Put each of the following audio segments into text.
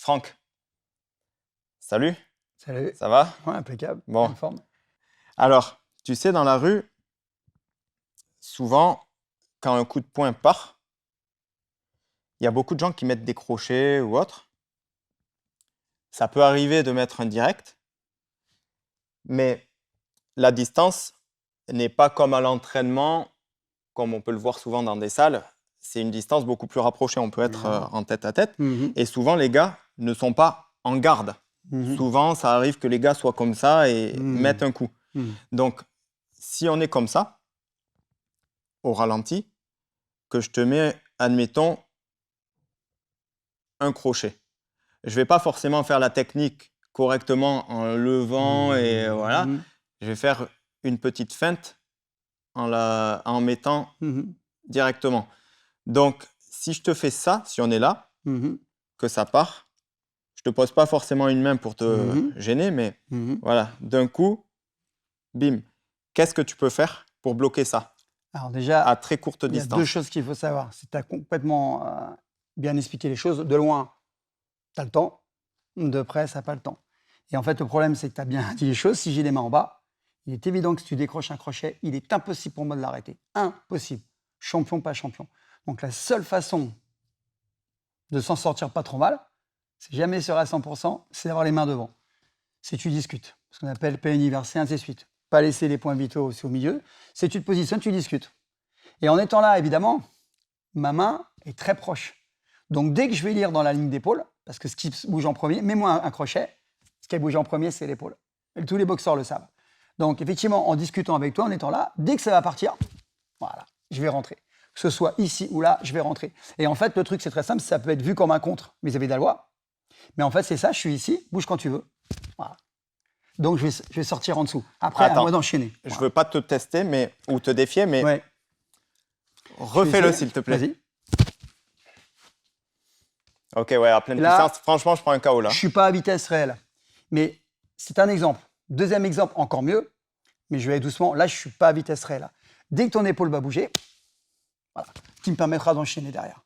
Franck, salut, Salut. ça va? Ouais, impeccable. Bon. Bonne forme. Alors, tu sais, dans la rue, souvent, quand un coup de poing part, il y a beaucoup de gens qui mettent des crochets ou autre. Ça peut arriver de mettre un direct, mais la distance n'est pas comme à l'entraînement, comme on peut le voir souvent dans des salles. C'est une distance beaucoup plus rapprochée. On peut être en tête à tête. Mhm. Et souvent, les gars ne sont pas en garde. Mhm. Souvent, ça arrive que les gars soient comme ça et Mhm. mettent un coup. Mhm. Donc, si on est comme ça, au ralenti, que je te mets, admettons, un crochet. Je ne vais pas forcément faire la technique correctement en levant et voilà. Mhm. Je vais faire une petite feinte en mettant Mhm. directement. Donc, si je te fais ça, si on est là, Mhm. que ça part, je te pose pas forcément une main pour te Mhm. gêner, mais Mhm. voilà, d'un coup, bim. Qu'est-ce que tu peux faire pour bloquer ça Alors déjà, à très courte il y a distance? deux choses qu'il faut savoir. Si tu as complètement bien expliqué les choses, de loin, tu as le temps. De près, ça n'a pas le temps. Et en fait, le problème, c'est que tu as bien dit les choses. Si j'ai les mains en bas, il est évident que si tu décroches un crochet, il est impossible pour moi de l'arrêter. Impossible. Champion, pas champion. Donc la seule façon de s'en sortir pas trop mal, c'est jamais serait à 100%, c'est d'avoir les mains devant. C'est tu discutes, ce qu'on appelle paix universelle, ainsi de suite. Pas laisser les points vitaux aussi au milieu. C'est tu te positionnes, tu discutes. Et en étant là, évidemment, ma main est très proche. Donc dès que je vais lire dans la ligne d'épaule, parce que ce qui bouge en premier, mets-moi un crochet, ce qui bouge en premier, c'est l'épaule. Et tous les boxeurs le savent. Donc effectivement, en discutant avec toi, en étant là, dès que ça va partir, voilà, je vais rentrer. Que ce soit ici ou là, je vais rentrer. Et en fait, le truc, c'est très simple, ça peut être vu comme un contre vis-à-vis de la loi. Mais en fait, c'est ça, je suis ici, bouge quand tu veux. Voilà. Donc, je vais sortir en dessous. Après, à Attends, moi d'enchaîner. je Voilà. veux pas te tester ou te défier, mais Ouais. refais-le s'il te plaît. Vas-y. Ok, ouais, à pleine Là, puissance. Franchement, je prends un KO là. Je ne suis pas à vitesse réelle. Mais c'est un exemple. Deuxième exemple, encore mieux. Mais je vais aller doucement. Là, je ne suis pas à vitesse réelle. Dès que ton épaule va bouger, voilà, qui me permettra d'enchaîner derrière.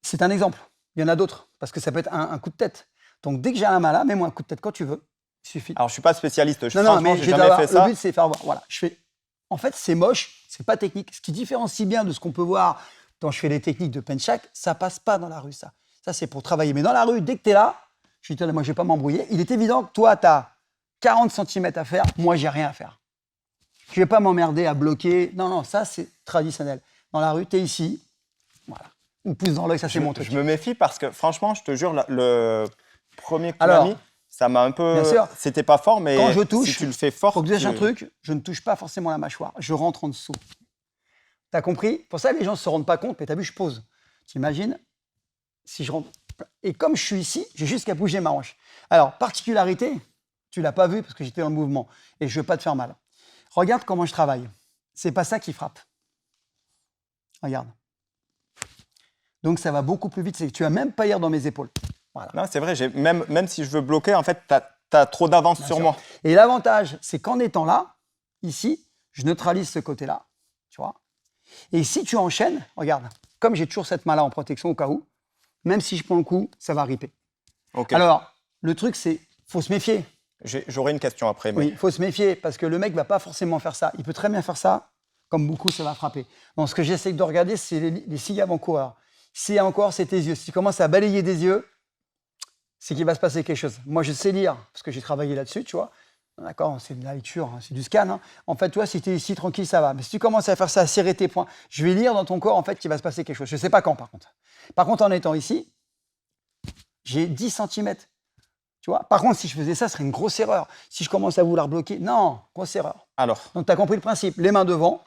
C'est un exemple. Il y en a d'autres. Parce que ça peut être un coup de tête. Donc, dès que j'ai un mal là, mets-moi un coup de tête quand tu veux. Il suffit. Alors, je suis pas spécialiste. Non, mais Franchement, j'ai jamais fait ça. Le but, c'est faire voir. Voilà, je fais. En fait, c'est moche, c'est pas technique. Ce qui différencie bien de ce qu'on peut voir quand je fais les techniques de penchak, ça passe pas dans la rue, ça. Ça, c'est pour travailler. Mais dans la rue, dès que tu es là, je dis, moi, je vais pas m'embrouiller. Il est évident que toi, tu as 40 cm à faire. Moi, j'ai rien à faire. Je vais pas m'emmerder à bloquer. Non, ça, c'est traditionnel. Dans la rue, tu es ici. Voilà. Ou plus dans l'œil, ça, c'est mon truc. Je me méfie parce que, franchement, je te jure, le premier coup que tu Alors, m'as mis, ça m'a un peu. bien sûr. C'était pas fort, mais Quand je touche, si tu le fais fort. faut que tu saches un truc, je ne touche pas forcément la mâchoire. Je rentre en dessous. T'as compris? Pour ça, les gens ne se rendent pas compte, mais t'as vu, je pose. T'imagines? Si je rentre. Et comme je suis ici, j'ai juste qu'à bouger ma hanche. Alors, particularité, tu l'as pas vu parce que j'étais en mouvement et je veux pas te faire mal. Regarde comment je travaille. C'est pas ça qui frappe. Regarde. Donc, ça va beaucoup plus vite. C'est que tu vas même pas hier dans mes épaules. Voilà. Non, c'est vrai, même si je veux bloquer, en fait, tu as trop d'avance Bien sur sûr. moi. Et l'avantage, c'est qu'en étant là, ici, je neutralise ce côté-là. Tu vois? Et si tu enchaînes, regarde, comme j'ai toujours cette main-là en protection au cas où, même si je prends le coup, ça va ripper. Ok. Alors, le truc, c'est faut se méfier. J'aurai une question après. Mais... Oui, il faut se méfier parce que le mec va pas forcément faire ça. Il peut très bien faire ça, comme beaucoup, ça va frapper. Donc, ce que j'essaie de regarder, c'est les signes avant-coureurs. Si encore, c'est tes yeux. Si tu commences à balayer des yeux, c'est qu'il va se passer quelque chose. Moi, je sais lire parce que j'ai travaillé là-dessus, tu vois. D'accord, c'est de la lecture, hein, c'est du scan. Hein. En fait, toi, si tu es ici tranquille, ça va. Mais si tu commences à faire ça, à serrer tes poings, je vais lire dans ton corps en fait qu'il va se passer quelque chose. Je ne sais pas quand, par contre. Par contre, en étant ici, j'ai 10 cm. Tu vois. Par contre, si je faisais ça, ce serait une grosse erreur. Si je commence à vouloir bloquer, non, grosse erreur. Alors, Donc, tu as compris le principe. Les mains devant,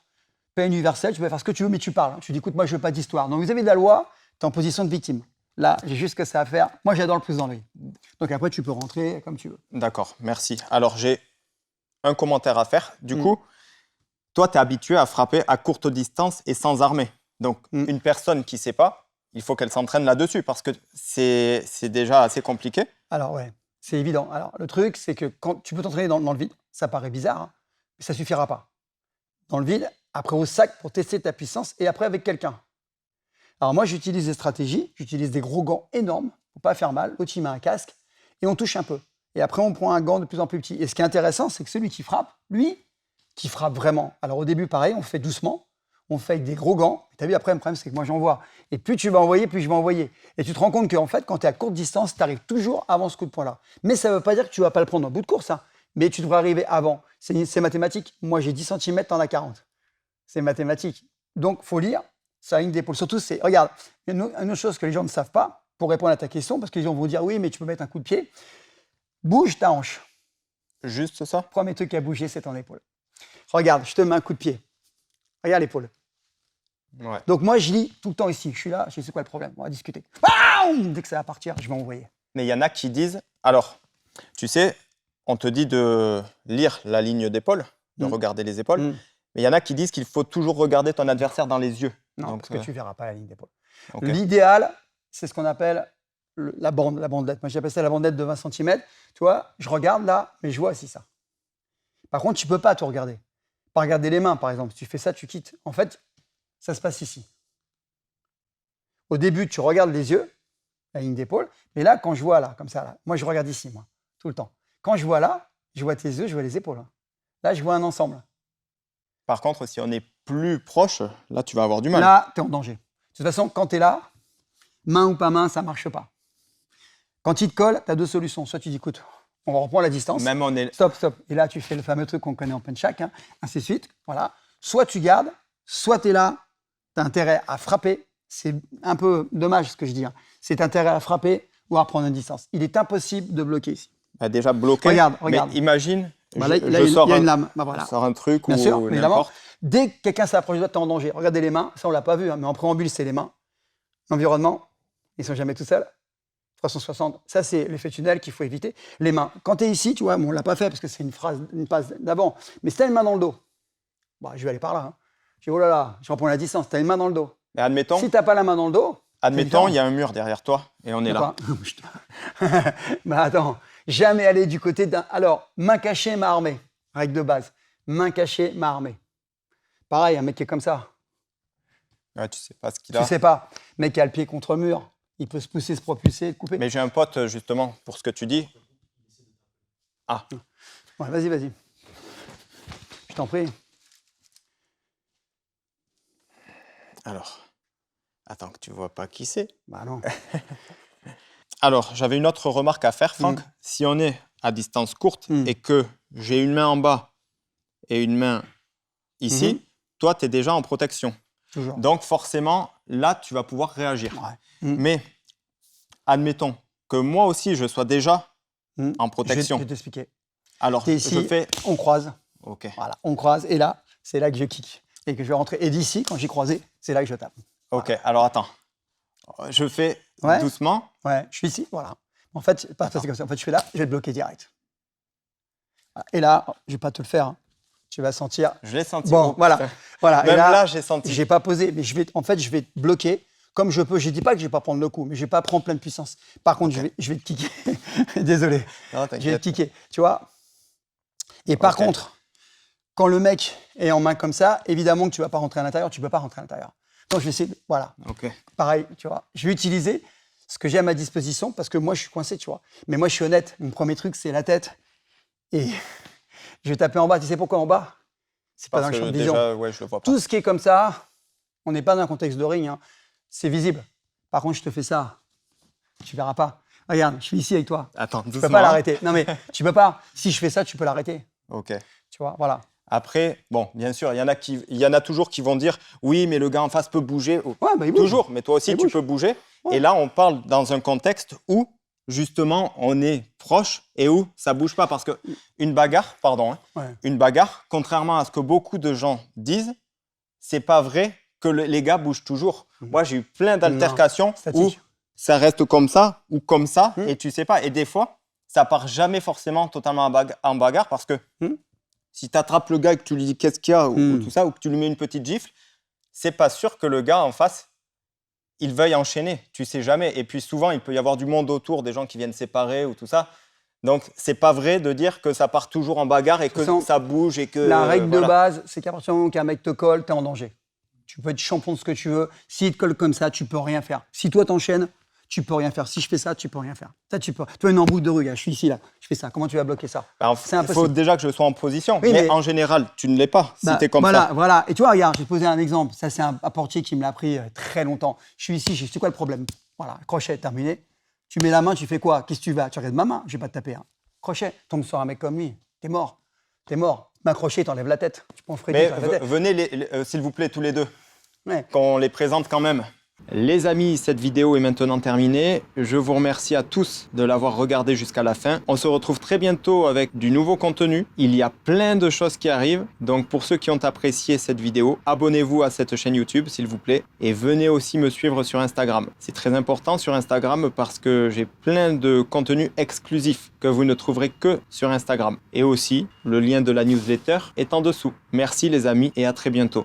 paix universelle, tu peux faire ce que tu veux, mais tu parles. Hein. Tu dis, écoute, moi, je veux pas d'histoire. Donc, vis-à-vis de la loi, tu es en position de victime. Là, j'ai juste que ça à faire. Moi, j'adore le plus dans l'œil. Donc, après, tu peux rentrer comme tu veux. d'accord, merci. Alors, j'ai un commentaire à faire. Du coup, toi, tu es habitué à frapper à courte distance et sans armer. Donc, une personne qui ne sait pas, il faut qu'elle s'entraîne là-dessus parce que c'est déjà assez compliqué. Alors, ouais, c'est évident. Alors, le truc, c'est que quand tu peux t'entraîner dans le vide, ça paraît bizarre, hein, mais ça ne suffira pas. Dans le vide, après au sac pour tester ta puissance et après avec quelqu'un. Alors, moi, j'utilise des stratégies, j'utilise des gros gants énormes faut pas faire mal. L'autre, il met un casque et on touche un peu. Et après, on prend un gant de plus en plus petit. Et ce qui est intéressant, c'est que celui qui frappe, lui, qui frappe vraiment. Alors au début, pareil, on fait doucement, on fait avec des gros gants. Tu as vu, après, le problème, c'est que moi, j'envoie. Et plus tu vas envoyer, plus je vais envoyer. Et tu te rends compte qu'en fait, quand tu es à courte distance, tu arrives toujours avant ce coup de poing-là. Mais ça ne veut pas dire que tu ne vas pas le prendre en bout de course, hein. Mais tu devrais arriver avant. C'est mathématique. Moi, j'ai 10 cm, tu en as 40. C'est mathématique. Donc, il faut lire sa ligne d'épaule. Surtout, regarde, une autre chose que les gens ne savent pas, pour répondre à ta question, parce que les gens vont dire, oui, mais tu peux mettre un coup de pied. Bouge ta hanche. Juste ça? Le premier truc à bouger, c'est ton épaule. Regarde, je te mets un coup de pied. Regarde l'épaule. Ouais. Donc moi, je lis tout le temps ici. Je suis là, je sais c'est quoi le problème. On va discuter. Ah, dès que ça va partir, je vais envoyer. Mais il y en a qui disent... Alors, tu sais, on te dit de lire la ligne d'épaule, de regarder les épaules. Mais il y en a qui disent qu'il faut toujours regarder ton adversaire dans les yeux. Non, donc, parce que tu ne verras pas la ligne d'épaule. Okay. L'idéal, c'est ce qu'on appelle la bandelette. Moi, j'appelle ça la bandelette de 20 cm. Tu vois, je regarde là, mais je vois aussi ça. Par contre, tu ne peux pas tout regarder. Pas regarder les mains, par exemple. Si tu fais ça, tu quittes. En fait, ça se passe ici. Au début, tu regardes les yeux, la ligne d'épaule. Mais là, quand je vois là, comme ça, là, moi, je regarde ici, moi, tout le temps. Quand je vois là, je vois tes yeux, je vois les épaules. Là, je vois un ensemble. Par contre, si on est plus proche, là, tu vas avoir du mal. Là, tu es en danger. De toute façon, quand tu es là, main ou pas main, ça ne marche pas. Quand il te colle, tu as deux solutions. Soit tu dis, écoute, on va reprendre la distance. Même on est... Stop, stop. Et là, tu fais le fameux truc qu'on connaît en punch-hack, hein, ainsi de suite. Voilà. Soit tu gardes, soit tu es là, tu as intérêt à frapper. C'est un peu dommage ce que je dis. Hein. C'est intérêt à frapper ou à reprendre une distance. Il est impossible de bloquer ici. Bah déjà bloqué. Regarde. Mais imagine, bah là, il y a une lame. Bah voilà. Je sors un truc Bien ou sûr, évidemment. n'importe. Dès que quelqu'un s'approche de toi, tu es en danger. Regardez les mains. Ça, on ne l'a pas vu, hein, mais en préambule, c'est les mains. L'environnement, ils ne sont jamais tout seuls. 360, ça c'est l'effet tunnel qu'il faut éviter. Les mains. Quand tu es ici, tu vois, bon, on ne l'a pas fait parce que c'est une passe d'avant, mais si tu as une main dans le dos, bah, je vais aller par là. Hein. Je dis, oh là là, je reprends la distance, tu as une main dans le dos. Mais admettons, si tu n'as pas la main dans le dos, admettons, il y a un mur derrière toi et on est là. Bah attends, jamais aller du côté d'un. Alors, main cachée, main armée. Règle de base. Main cachée, main armée. Pareil, un mec qui est comme ça. Ouais, tu sais pas ce qu'il a. Tu sais pas. Mec qui a le pied contre le mur. Il peut se pousser, se propulser, couper. Mais j'ai un pote, justement, pour ce que tu dis. Ah. Ouais, vas-y. Je t'en prie. Alors, attends que tu vois pas qui c'est. Bah non. Alors, j'avais une autre remarque à faire, Franck. Si on est à distance courte et que j'ai une main en bas et une main ici, toi, tu es déjà en protection. Toujours. Donc, forcément, là, tu vas pouvoir réagir. Ouais. Mais, admettons que moi aussi, je sois déjà en protection. Je vais t'expliquer. Alors, ici, je fais... on croise. Ok. Voilà, on croise. Et là, c'est là que je kick. Et que je vais rentrer. Et d'ici, quand j'ai croisé, c'est là que je tape. Ok, voilà. Alors attends. Je fais doucement. Ouais, je suis ici, voilà. En fait, c'est comme ça. En fait, je fais là, je vais te bloquer direct. Voilà. Et là, je ne vais pas te le faire. Hein. Tu vas sentir. Je l'ai senti. Bon, voilà. Même et là, j'ai senti. Je n'ai pas posé, mais je vais te bloquer comme je peux. Je ne dis pas que je ne vais pas prendre le coup, mais je ne vais pas prendre pleine puissance. Par contre, je vais te kicker. Désolé. Non, je vais te kicker. Tu vois. Et par contre, quand le mec est en main comme ça, évidemment que tu ne vas pas rentrer à l'intérieur. Tu ne peux pas rentrer à l'intérieur. Donc, je vais essayer. Voilà. Pareil, tu vois. Je vais utiliser ce que j'ai à ma disposition parce que moi, je suis coincé, tu vois. Mais moi, je suis honnête. Mon premier truc, c'est la tête. Et je vais taper en bas. Tu sais pourquoi en bas? C'est pas dans le champ de vision. Déjà, je le vois pas. Tout ce qui est comme ça, on n'est pas dans un contexte de ring. Hein. C'est visible. Par contre, je te fais ça. Tu verras pas. Regarde, je suis ici avec toi. Attends, doucement. Tu peux pas l'arrêter. Non, mais tu peux pas. Si je fais ça, tu peux l'arrêter. Ok. Tu vois, voilà. Après, bon, bien sûr, il y en a toujours qui vont dire oui, mais le gars en face peut bouger. Ouais, bah, il bouge. Toujours, mais toi aussi, tu peux bouger. Ouais. Et là, on parle dans un contexte où, justement, on est proche et où ça bouge pas. Parce qu'une bagarre, une bagarre, contrairement à ce que beaucoup de gens disent, c'est pas vrai que les gars bougent toujours. Moi, j'ai eu plein d'altercations où ça reste comme ça ou comme ça et tu sais pas. Et des fois, ça part jamais forcément totalement en bagarre parce que si tu attrapes le gars et que tu lui dis qu'est-ce qu'il y a ou tout ça, ou que tu lui mets une petite gifle, c'est pas sûr que le gars en face, il veuille enchaîner. Tu sais jamais. Et puis souvent, il peut y avoir du monde autour, des gens qui viennent séparer ou tout ça. Donc, c'est pas vrai de dire que ça part toujours en bagarre et que ça bouge et que... La règle de base, c'est qu'à partir du moment qu'un mec te colle, tu es en danger. Tu peux être champion de ce que tu veux. S'il te colle comme ça, tu peux rien faire. Si toi, t'enchaînes, tu peux rien faire. Si je fais ça, tu peux rien faire. Ça, tu peux. Toi, une embouche de rue, je suis ici, là. Je fais ça. Comment tu vas bloquer ça? C'est Il impossible. faut déjà que je sois en position. Oui, mais mais- en général, tu ne l'es pas si tu es comme voilà, ça. Voilà. Et tu vois, regarde, je vais te poser un exemple. Ça, c'est un portier qui me l'a pris très longtemps. Je suis ici, c'est quoi le problème? Voilà, crochet, terminé. Tu mets la main, tu fais quoi? Qu'est-ce que tu vas? Tu regardes ma main, je vais pas te taper. Hein. Crochet, tombe sur un mec comme lui, t'es mort. T'es mort. M'accrocher, t'enlèves la tête. Tu prends Freddy, Mais t'enlèves la tête. venez, s'il vous plaît, tous les deux, Ouais. qu'on les présente quand même. Les amis, cette vidéo est maintenant terminée. Je vous remercie à tous de l'avoir regardé jusqu'à la fin. On se retrouve très bientôt avec du nouveau contenu. Il y a plein de choses qui arrivent. Donc pour ceux qui ont apprécié cette vidéo, abonnez-vous à cette chaîne YouTube s'il vous plaît. Et venez aussi me suivre sur Instagram. C'est très important sur Instagram parce que j'ai plein de contenus exclusifs que vous ne trouverez que sur Instagram. Et aussi, le lien de la newsletter est en dessous. Merci les amis et à très bientôt.